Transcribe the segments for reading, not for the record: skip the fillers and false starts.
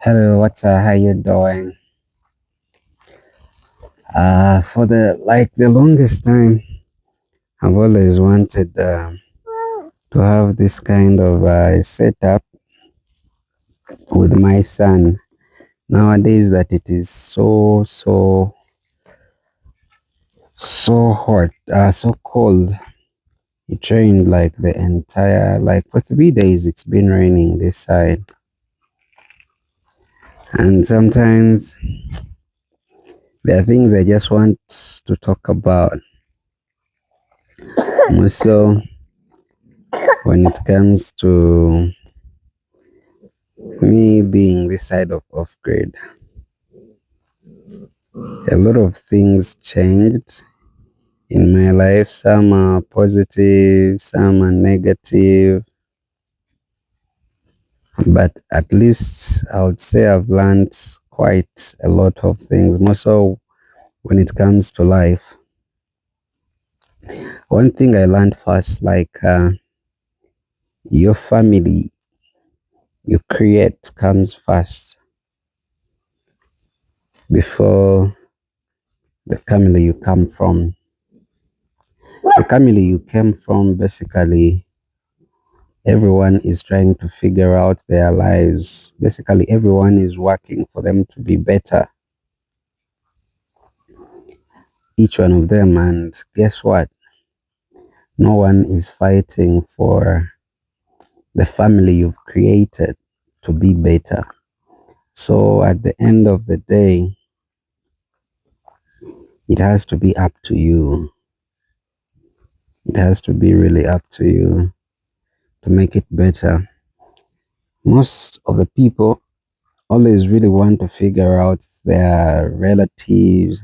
Hello, how you doing? For the longest time, I've always wanted to have this kind of setup with my son. Nowadays, that it is so hot, so cold. It rained like the entire for 3 days. It's been raining this side, and sometimes there are things I just want to talk about. More so when it comes to me being this side of off grid, a lot of things changed in my life. Some are positive, some are negative, but at least I would say I've learned quite a lot of things, more so when it comes to life. One thing I learned first, your family you create comes first before the family you come from. The family you came from, basically, everyone is trying to figure out their lives. Basically, everyone is working for them to be better, each one of them. And guess what? No one is fighting for the family you've created to be better. So at the end of the day, it has to be up to you. It has to be really up to you to make it better. Most of the people always really want to figure out their relatives,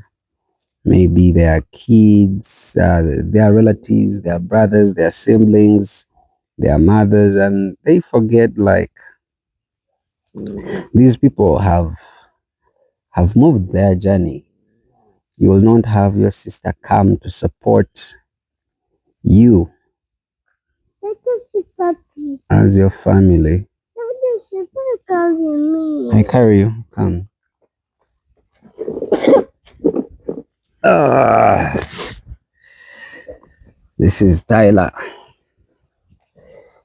maybe their kids, their relatives, their brothers, their siblings, their mothers, and they forget these people have moved their journey. You will not have your sister come to support you as your family. I carry you. Come. Ah, this is Tyler.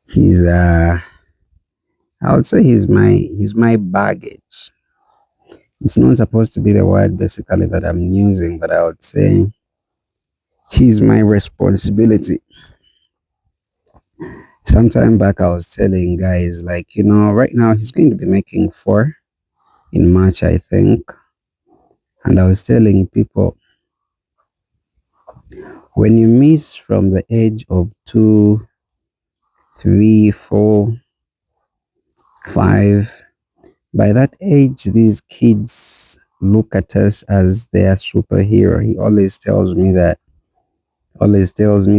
He's I would say he's my baggage. It's not supposed to be the word basically that I'm using, but I would say he's my responsibility. Sometime back, I was telling guys, right now he's going to be making 4 in March, I think. And I was telling people, when you miss from the age of 2, 3, 4, 5, by that age, these kids look at us as their superhero. He always tells me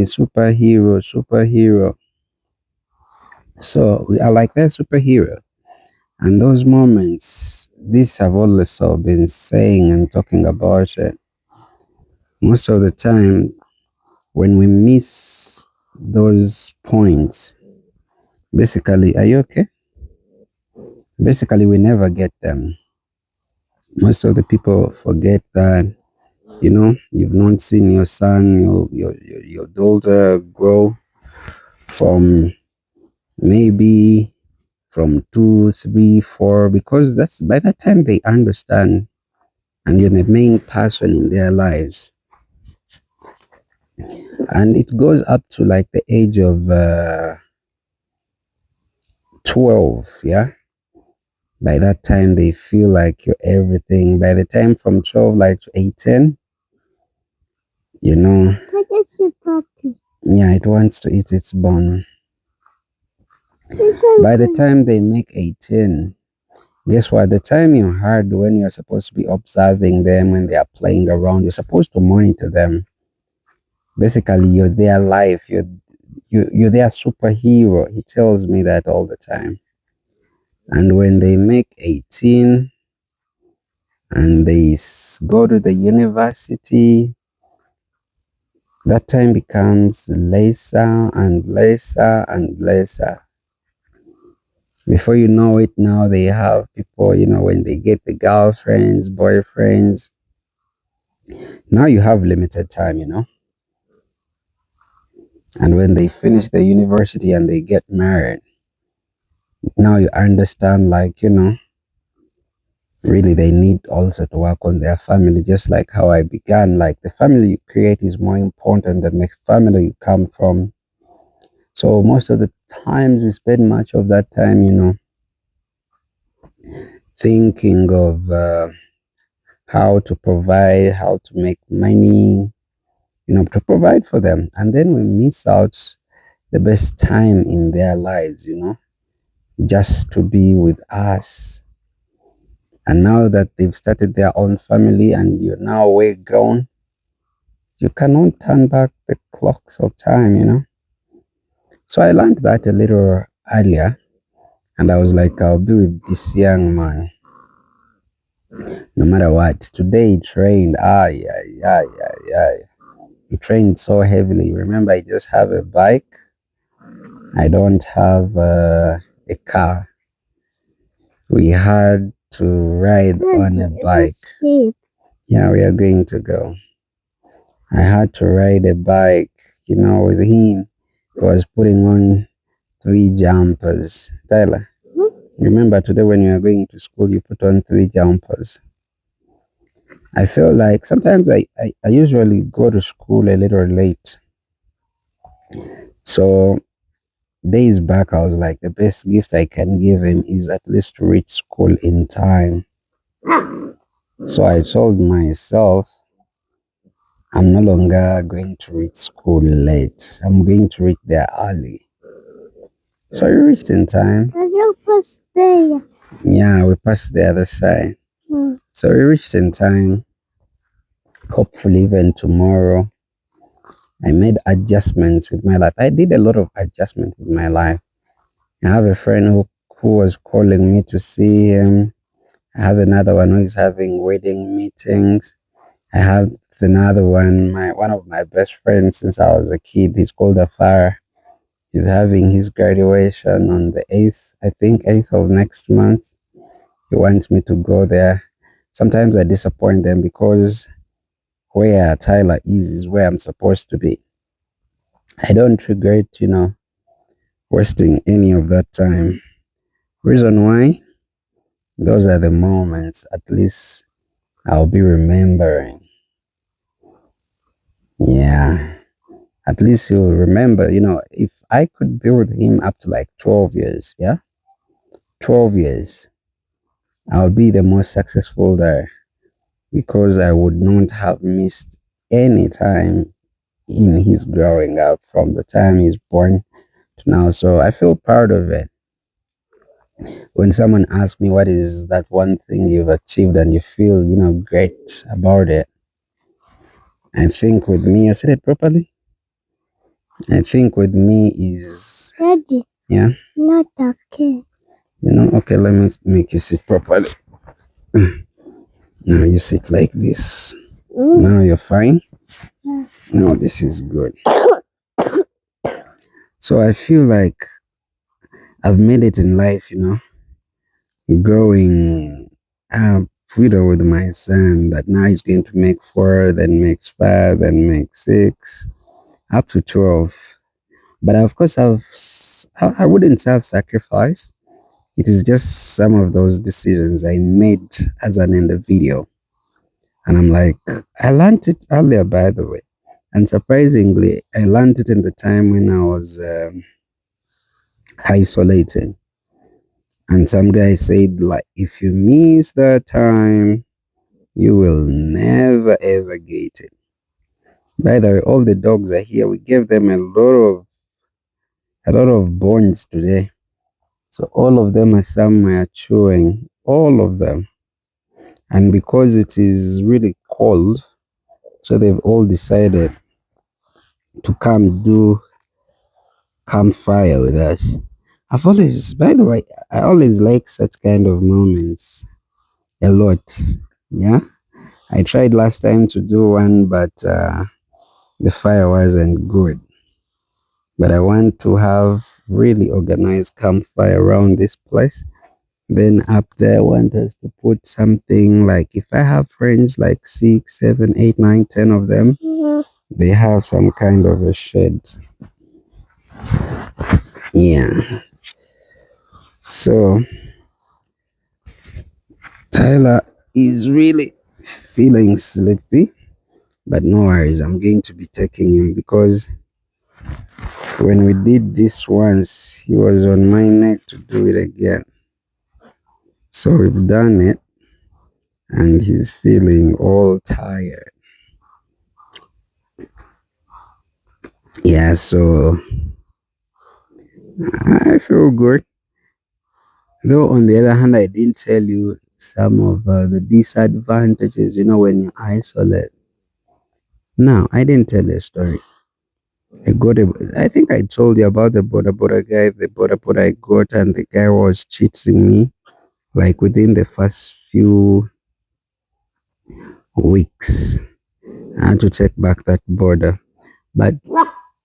superhero, superhero. So we are like that superhero. And those moments, these have also been saying and talking about it. Most of the time, when we miss those points, basically, are you okay? Basically, we never get them. Most of the people forget that, you've not seen your son, your daughter grow from maybe from 2, 3, 4, because that's by the time they understand and you're the main person in their lives. And it goes up to like the age of 12, yeah. By that time, they feel like you're everything. By the time from 12, like to 18, you know, yeah, it wants to eat its bone. By the time they make 18, guess what? The time you had when you're supposed to be observing them when they are playing around, you're supposed to monitor them. Basically, you're their life. You're their superhero. He tells me that all the time. And when they make 18 and they go to the university, that time becomes lesser and lesser and lesser. Before you know it, now they have people, when they get the girlfriends, boyfriends, now you have limited time. And when they finish the university and they get married, now you understand, like, really they need also to work on their family, just like how I began. Like, the family you create is more important than the family you come from. So most of the times we spend much of that time, thinking of how to provide, how to make money, to provide for them. And then we miss out the best time in their lives, just to be with us. And now that they've started their own family and you're now way grown, you cannot turn back the clocks of time. So I learned that a little earlier, and I was like, I'll be with this young man no matter what. Today he trained, he trained so heavily. Remember, I just have a bike. I don't have a car. We had to ride on a bike. Yeah, we are going to go. I had to ride a bike, with him. He was putting on 3 jumpers. Tyler, remember today when you are going to school, you put on 3 jumpers. I feel like sometimes I usually go to school a little late. So days back, I was like, the best gift I can give him is at least to reach school in time. So I told myself, I'm no longer going to reach school late. I'm going to reach there early. So we reached in time. Yeah, we passed the other side. So we reached in time. Hopefully, even tomorrow. I made adjustments with my life. I did a lot of adjustments with my life. I have a friend who was calling me to see him. I have another one who is having wedding meetings. I have another one, one of my best friends since I was a kid. He's called Afar. He's having his graduation on the 8th, I think 8th of next month. He wants me to go there. Sometimes I disappoint them because where Tyler is where I'm supposed to be. I don't regret, wasting any of that time. Reason why? Those are the moments at least I'll be remembering. Yeah. At least you'll remember, if I could be with him up to like 12 years, yeah? 12 years, I'll be the most successful there because I would not have missed any time in his growing up from the time he's born to now. So I feel proud of it. When someone asks me what is that one thing you've achieved and you feel, great about it, I think with me, I said it properly. I think with me is, Daddy, yeah, not okay. Okay, let me make you sit properly. Now you sit like this. Now you're fine. Now this is good. So I feel like I've made it in life, growing up with my son, that now he's going to make 4, then makes 5, then makes 6, up to 12. But of course, I wouldn't have sacrificed. It is just some of those decisions I made as an individual. And I'm like, I learned it earlier, by the way. And surprisingly, I learned it in the time when I was isolated. And some guy said, like, if you miss that time, you will never ever get it. By the way, all the dogs are here. We gave them a lot of bones today. So all of them are somewhere chewing. All of them. And because it is really cold, so they've all decided to come do campfire with us. By the way, I always like such kind of moments a lot. Yeah, I tried last time to do one, but the fire wasn't good. but I want to have really organized campfire around this place. Then up there, I want us to put something like if I have friends like 6, 7, 8, 9, 10 of them, they have some kind of a shed. Yeah. So Tyler is really feeling sleepy, but no worries. I'm going to be taking him because when we did this once, he was on my neck to do it again. So we've done it, and he's feeling all tired. Yeah, so I feel good. Though, on the other hand, I didn't tell you some of the disadvantages, when you isolate. Now, I didn't tell a story. I think I told you about the Boda guy, the Boda I got, and the guy was cheating me like within the first few weeks. I had to take back that border. But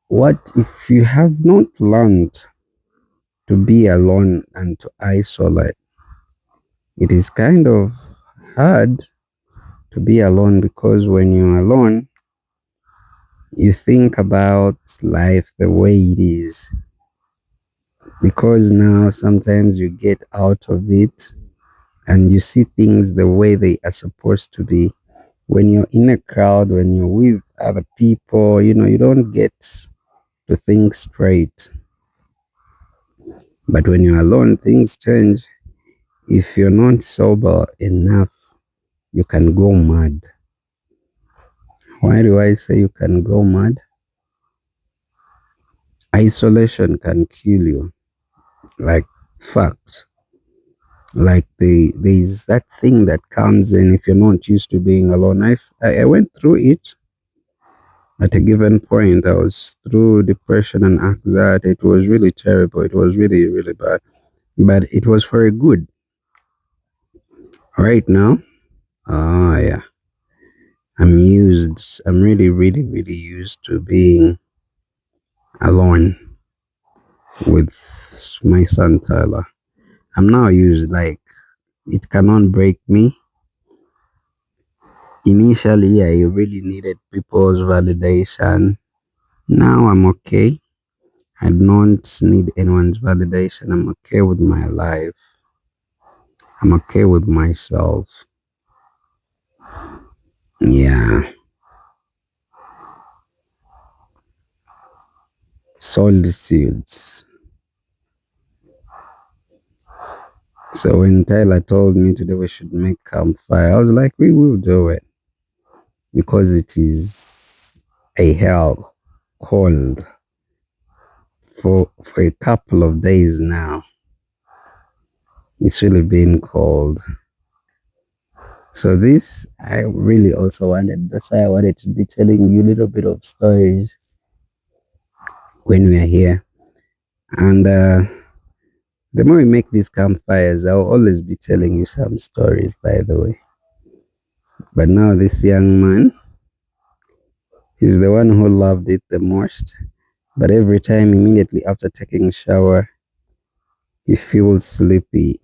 what if you have not learned to be alone and to isolate? It is kind of hard to be alone because when you're alone, you think about life the way it is. Because now sometimes you get out of it and you see things the way they are supposed to be. When you're in a crowd, when you're with other people, you don't get to think straight. But when you're alone, things change. If you're not sober enough, you can go mad. Why do I say you can go mad? Isolation can kill you. Like, fact. Like there's that thing that comes in if you're not used to being alone. I went through it at a given point. I was through depression and anxiety. It was really terrible. It was really, really bad. But it was for a good. Right now, yeah. I'm really, really, really used to being alone with my son Tyler. I'm now used, like, it cannot break me. Initially, I really needed people's validation. Now I'm okay. I don't need anyone's validation. I'm okay with my life. I'm okay with myself. Yeah. Solitudes. So when Tyler told me today we should make campfire, I was like, we will do it because it is a hell cold for a couple of days now. It's really been cold. So this I really also wanted. That's why I wanted to be telling you a little bit of stories when we are here. And the more we make these campfires, I'll always be telling you some stories, by the way. But now this young man, he's the one who loved it the most. But every time, immediately after taking a shower, he feels sleepy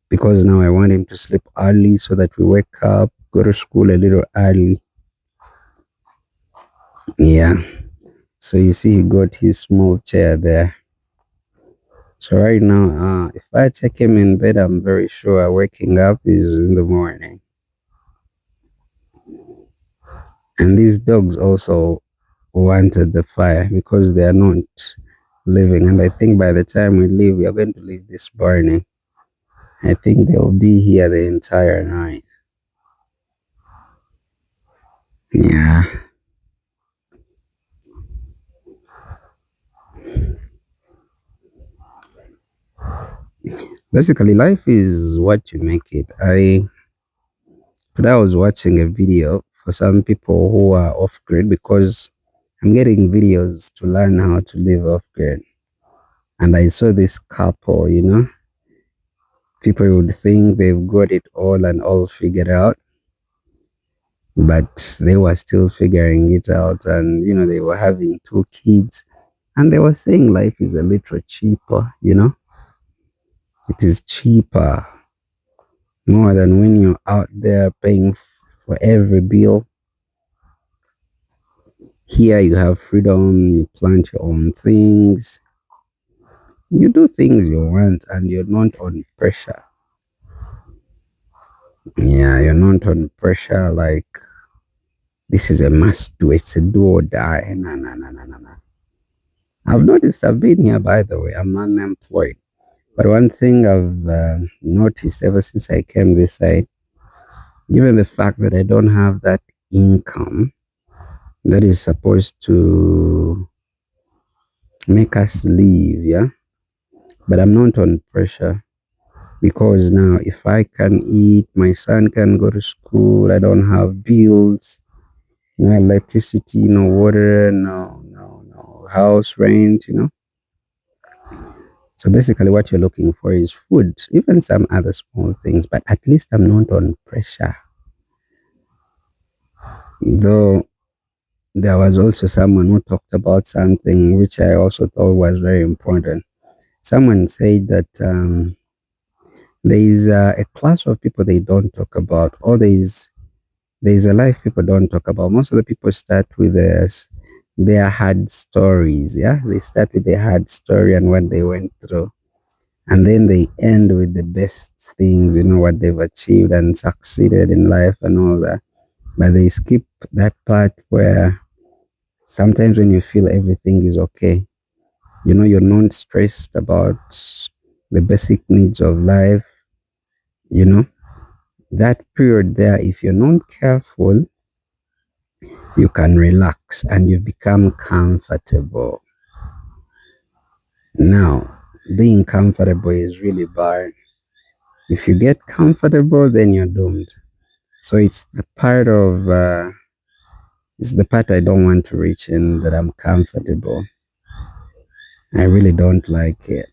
because now I want him to sleep early so that we wake up, go to school a little early. Yeah. So you see, he got his small chair there. So right now, if I take him in bed, I'm very sure waking up is in the morning. And these dogs also wanted the fire because they are not living. And I think by the time we leave, we are going to leave this burning. I think they'll be here the entire night. Yeah. Basically, life is what you make it. Today I was watching a video for some people who are off grid because I'm getting videos to learn how to live off grid. And I saw this couple, people would think they've got it all figured out, but they were still figuring it out. And, they were having 2 kids And they were saying life is a little cheaper, it is cheaper more than when you're out there paying for every bill. Here you have freedom, you plant your own things, you do things you want, and you're not on pressure. Yeah, you're not on pressure like this is a must do, it's a do or die. No, no, no, no, no, no. I've noticed, I've been here, by the way, I'm unemployed. But one thing I've noticed ever since I came this side, given the fact that I don't have that income that is supposed to make us live, yeah, but I'm not on pressure because now if I can eat, my son can go to school, I don't have bills, no electricity, no water, no house rent. So basically what you're looking for is food, even some other small things, but at least I'm not on pressure. Though there was also someone who talked about something which I also thought was very important. Someone said that there is a class of people they don't talk about, or there is a life people don't talk about. Most of the people start with their hard stories. Yeah, they start with their hard story and what they went through, and then they end with the best things. What they've achieved and succeeded in life and all that. But they skip that part where sometimes when you feel everything is okay, you're not stressed about the basic needs of life, you know, that period there, if you're not careful, you can relax and you become comfortable. Now, being comfortable is really bad. If you get comfortable, then you're doomed. So it's the part I don't want to reach in, that I'm comfortable. I really don't like it.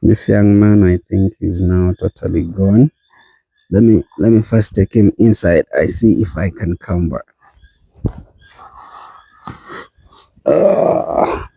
This young man, I think, is now totally gone. Let me first take him inside. I see if I can come back. Ah.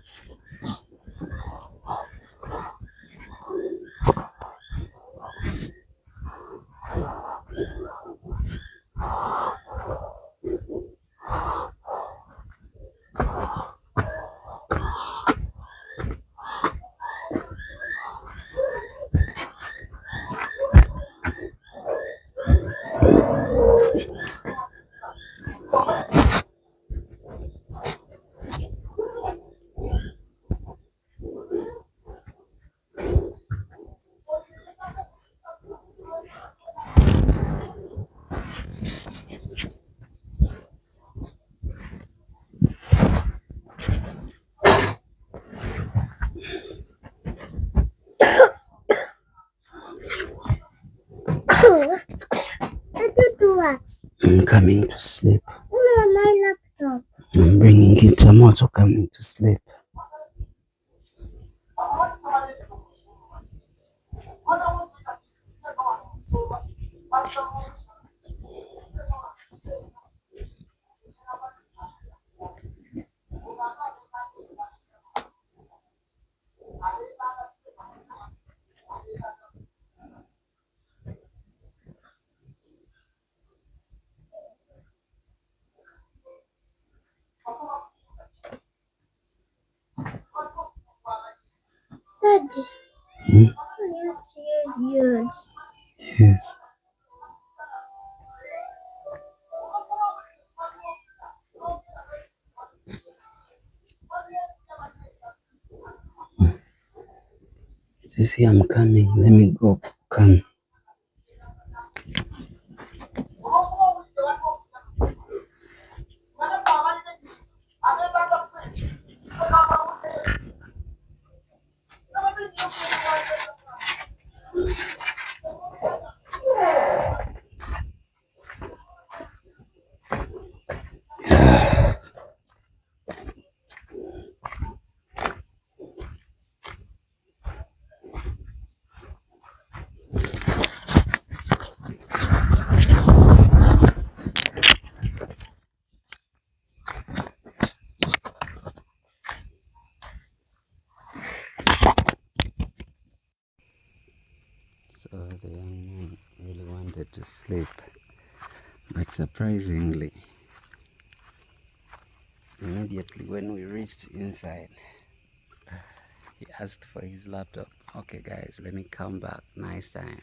I'm coming to sleep. My laptop. I'm bringing it. I'm also coming to sleep. Daddy, Hmm? yes. Yes. Sissy, I'm coming. Let me go. Come. So the young man really wanted to sleep, but surprisingly, immediately when we reached inside, he asked for his laptop. Okay, guys, let me come back. Nice time.